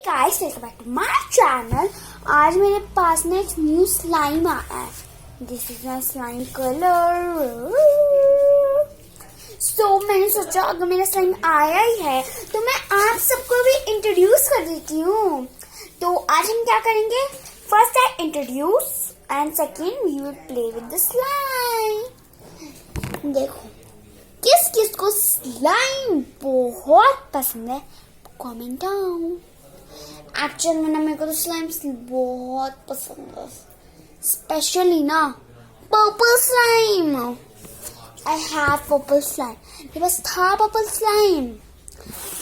Guys welcome back to my channel. आज मेरे पास ना एक न्यू स्लाइम आया है। This is my slime colour. So मैंने सोचा अगर मेरा स्लाइम आया ही है तो मैं आप सबको भी इंट्रोड्यूस कर देती हूँ। तो आज हम क्या करेंगे, first I introduce and second we will play with the slime. देखो किस किस को स्लाइम बहुत पसंद है, कमेंट डाउन। एक्चुअल में ना मेरे को तो स्लाइम बहुत पसंद है, स्पेशली ना purple slime. I have purple slime, मेरे पास था पर्पल स्लाइम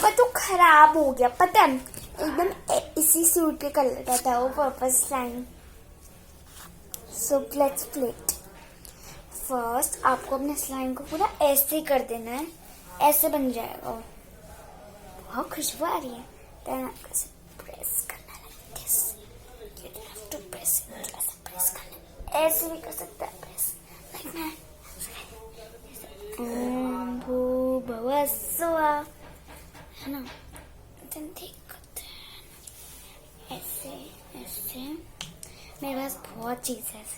पर तो खराब हो गया, पता है एकदम इसी सूट के कलर का था वो purple slime. So let's play it. First आपको अपने स्लाइम को पूरा ऐसे कर देना है, ऐसे बन जाएगा। बहुत खुशबू आ रही है। देन आपको प्रेस करना है this. You have to press it, ऐसे प्रेस करना, ऐसे भी कर सकते हैं प्रेस लाइक दैट। ओम भूर्भुवः स्वः, है ना। देन देखते हैं ऐसे ऐसे। मेरे पास बहुत चीज है ऐसे।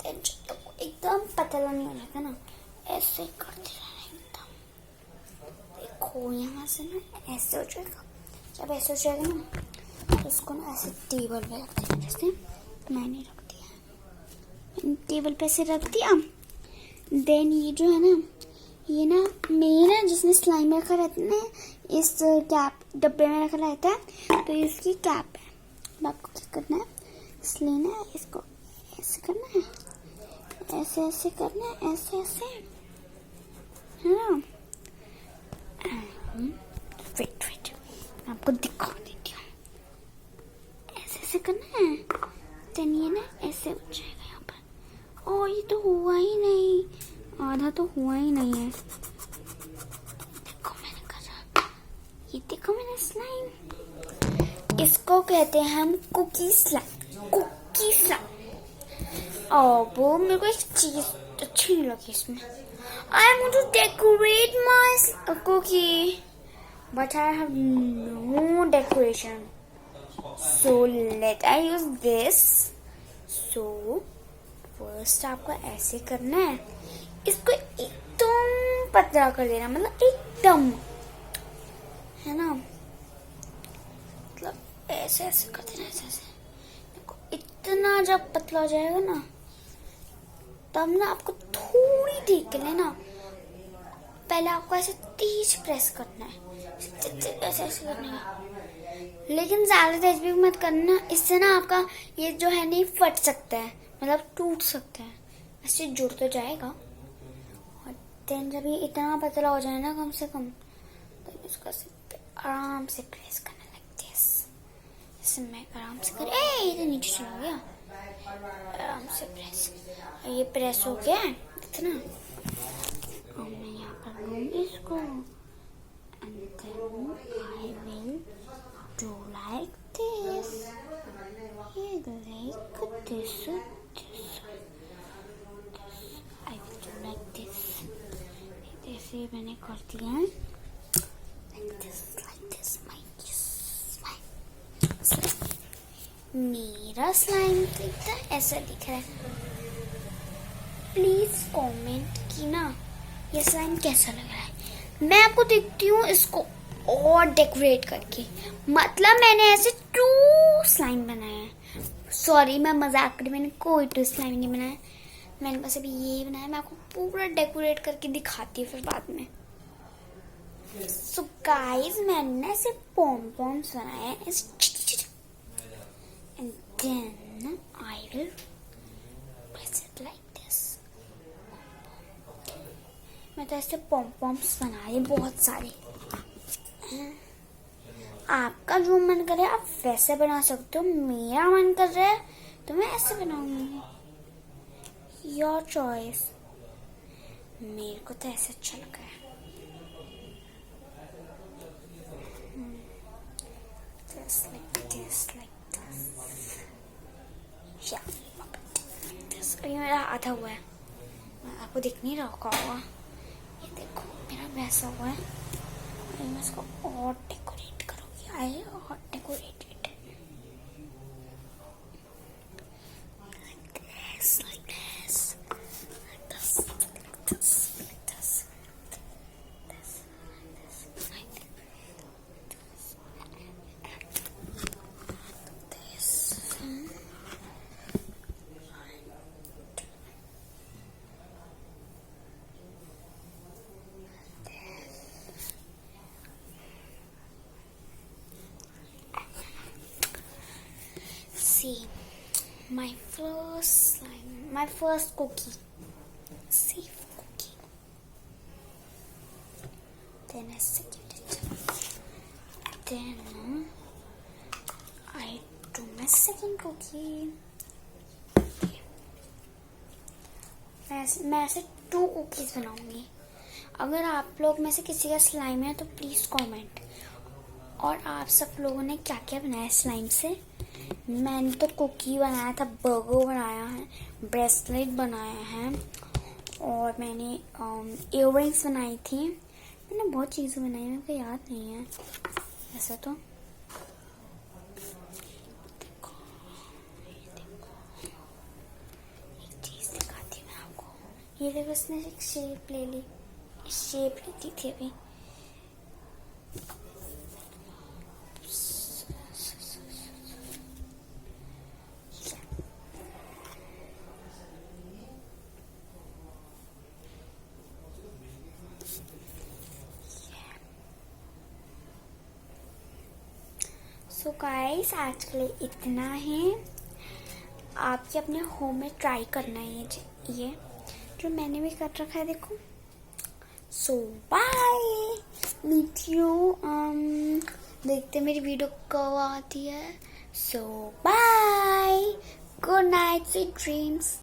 देन जब तक एकदम पतला नहीं हो जाता ना, ऐसे करते रहना एकदम। देखो यहाँ से ना ऐसे हो जाएगा। जब ऐसे हो जाएगा ना तो उसको ना ऐसे टेबल पे रख देना, जैसे मैंने रख दिया। टेबल पे ऐसे रख दिया। देन ये जो है ना, ये ना मेरा जिसमें स्लाइम रखा रहता है ना, इस कैप डब्बे में रखा रहता है, तो ये उसकी कैप है। अब आपको क्या करना है, इस लेना है, इसको ऐसे करना है, ऐसे ऐसे करना है, ऐसे ऐसे, है ना। वेट वेट आपको दिखा देती हूँ। ऐसे ऐसे करना है। देन ये ना ऐसे हो जाएगा यहाँ पर। ओ ये तो हुआ ही नहीं, आधा तो हुआ ही नहीं है। देखो मैंने करा, ये देखो मैंने स्लाइम। इसको कहते हैं हम कुकी स्लाइम, कुकी स्लाइम। वो मेरे को एक चीज अच्छी नहीं लगी इसमें। I want to decorate my cookie, but I have no decoration. So let I use this. So first आपको ऐसे करना है, इसको एकदम पतला कर देना, मतलब एकदम, है ना। मतलब ऐसे ऐसे कर देना, ऐसे ऐसे। देखो इतना जब पतला हो जाएगा ना, तब ना आपको थोड़ी देर के लिए ना पहले आपको ऐसे तेज प्रेस करना है, ऐसे ऐसे करना है। लेकिन ज्यादा तेज भी मत करना, इससे ना आपका ये जो है नहीं फट सकता है, मतलब टूट सकता है। ऐसे जुड़ तो जाएगा। और देन जब ये इतना पतला हो जाए ना कम से कम, तो इसको आराम से प्रेस करना लाइक दिस। जैसे मैं आराम से कर, ये तो नीचे चला गया। आराम से प्रेस, ये प्रेस हो गया इतना। और मैं यहाँ पर लूँगी इसको, and then I will do like this, like this, I will do like this। ऐसे मैंने कर दिया है, like this, my slime। मेरा स्लाइम दिखता है, ऐसा दिख रहा है। प्लीज कमेंट की ना ये स्लाइम कैसा लग रहा है। मैं आपको देखती हूँ इसको और डेकोरेट करके, मतलब मैंने ऐसे 2 स्लाइम बनाया है। सॉरी मैं मजाक करी, मैंने कोई 2 स्लाइम नहीं बनाया, मैंने बस अभी ये बनाया। मैं आपको पूरा डेकोरेट करके दिखाती हूँ फिर बाद में। सो गाइस मैंने ना ऐसे पॉम पॉम्स बनाए हैं, and then I will press it like this। मैं तो ऐसे पॉम पॉम्स बनाए बहुत सारे। आपका जो मन करे आप वैसे बना सकते हो, मेरा मन कर रहा है तो मैं ऐसे बनाऊंगी। Your choice. मेरे को तो ऐसे अच्छा लगा है। Just like this, like this। अभी मेरा आधा हुआ है, आपको दिख नहीं रहा होगा। ये देखो मेरा वैसा हुआ है। मैं इसको और डेकोरेट करूँगी। आई और see my first slime, my first cookie, safe cookie. Then I second it. Then I do my second cookie. मैं ऐसे 2 कुकीज बनाऊंगी. अगर आप लोग में से किसी का स्लाइम है तो प्लीज कमेंट. और आप सब लोगों ने क्या क्या बनाया स्लाइम से? मैंने तो कुकी बनाया था, बर्गर बनाया है, ब्रेसलेट बनाया है, और मैंने इयररिंग्स बनाई थी. मैंने बहुत चीज़ें बनाई, मेरे को याद नहीं है ऐसा तो. एक चीज़ दिखाती हूँ मैं आपको. ये देखो, इसने एक शेप ले ली. शेप लेती थी अभी. सो गाइस, आज के लिए इतना ही. आपके अपने होम में ट्राई करना है ये जो मैंने भी कर रखा है, देखो. So bye, meet you. देखते मेरी वीडियो कब आती है. So bye, good night, sweet dreams.